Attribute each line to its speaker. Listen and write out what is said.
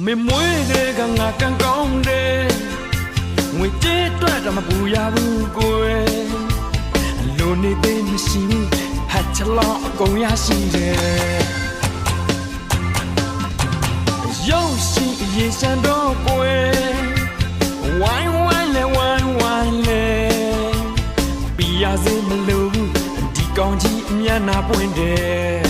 Speaker 1: မေမွေးတဲ့ကငါကန်ကောင်းတယ်ငွေကြေးတွက်တော့မပူရဘူးကိုယ်လိုနေသေးမရှိဘူးဟတ်ချလောင်းအကုန်ရရှိတယ်ရုပ်ရှိရေစံတော့ကိုယ်ဝိုင်းဝိုင်းလဲဝိုင်းဝိုင်းလဲပြရစေမလို့ဒီကောင်းကြီးအမျက်နာပွင့်တယ်